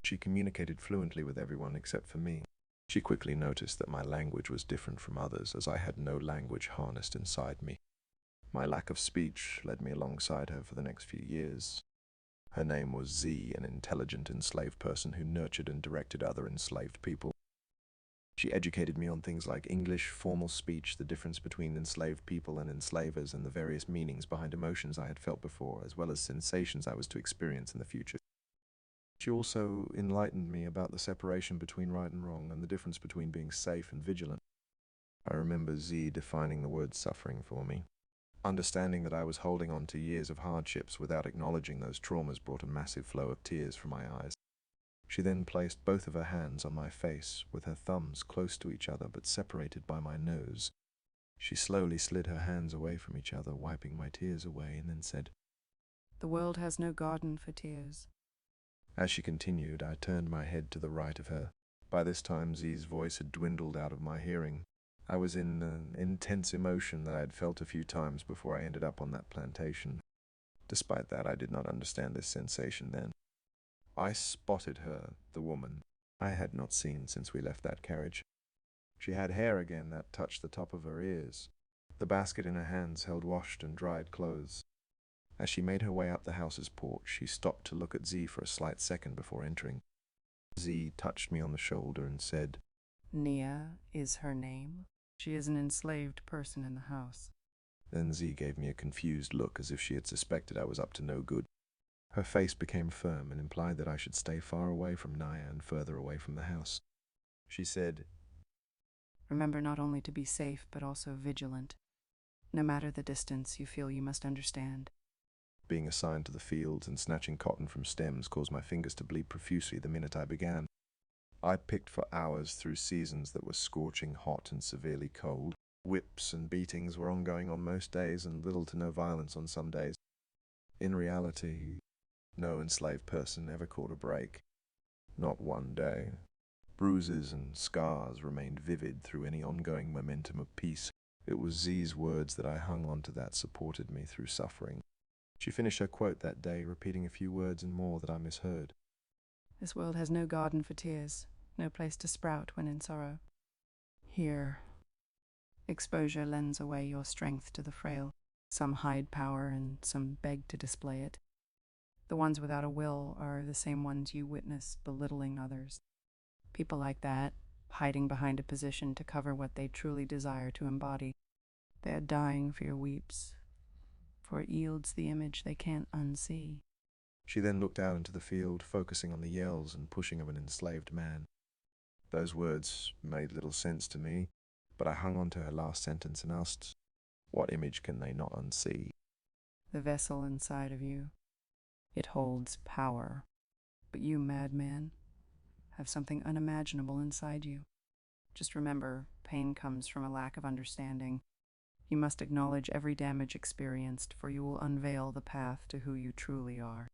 She communicated fluently with everyone except for me. She quickly noticed that my language was different from others, as I had no language harnessed inside me. My lack of speech led me alongside her for the next few years. Her name was Z, an intelligent enslaved person who nurtured and directed other enslaved people. She educated me on things like English, formal speech, the difference between enslaved people and enslavers, and the various meanings behind emotions I had felt before, as well as sensations I was to experience in the future. She also enlightened me about the separation between right and wrong and the difference between being safe and vigilant. I remember Z defining the word suffering for me. Understanding that I was holding on to years of hardships without acknowledging those traumas brought a massive flow of tears from my eyes. She then placed both of her hands on my face, with her thumbs close to each other but separated by my nose. She slowly slid her hands away from each other, wiping my tears away, and then said, "The world has no garden for tears." As she continued, I turned my head to the right of her. By this time, Z's voice had dwindled out of my hearing. I was in an intense emotion that I had felt a few times before I ended up on that plantation. Despite that, I did not understand this sensation then. I spotted her, the woman, I had not seen since we left that carriage. She had hair again that touched the top of her ears. The basket in her hands held washed and dried clothes. As she made her way up the house's porch, she stopped to look at Z for a slight second before entering. Z touched me on the shoulder and said, "Nia is her name. She is an enslaved person in the house." Then Z gave me a confused look as if she had suspected I was up to no good. Her face became firm and implied that I should stay far away from Naya and further away from the house. She said, "Remember not only to be safe, but also vigilant. No matter the distance, you feel you must understand." Being assigned to the fields and snatching cotton from stems caused my fingers to bleed profusely the minute I began. I picked for hours through seasons that were scorching hot and severely cold. Whips and beatings were ongoing on most days, and little to no violence on some days. In reality, no enslaved person ever caught a break. Not one day. Bruises and scars remained vivid through any ongoing momentum of peace. It was Z's words that I hung on to that supported me through suffering. She finished her quote that day, repeating a few words and more that I misheard. "This world has no garden for tears, no place to sprout when in sorrow. Here, exposure lends away your strength to the frail. Some hide power and some beg to display it. The ones without a will are the same ones you witness belittling others. People like that, hiding behind a position to cover what they truly desire to embody. They are dying for your weeps, for it yields the image they can't unsee." She then looked out into the field, focusing on the yells and pushing of an enslaved man. Those words made little sense to me, but I hung on to her last sentence and asked, what image can they not unsee? "The vessel inside of you. It holds power. But you, madman, have something unimaginable inside you. Just remember, pain comes from a lack of understanding. You must acknowledge every damage experienced, for you will unveil the path to who you truly are."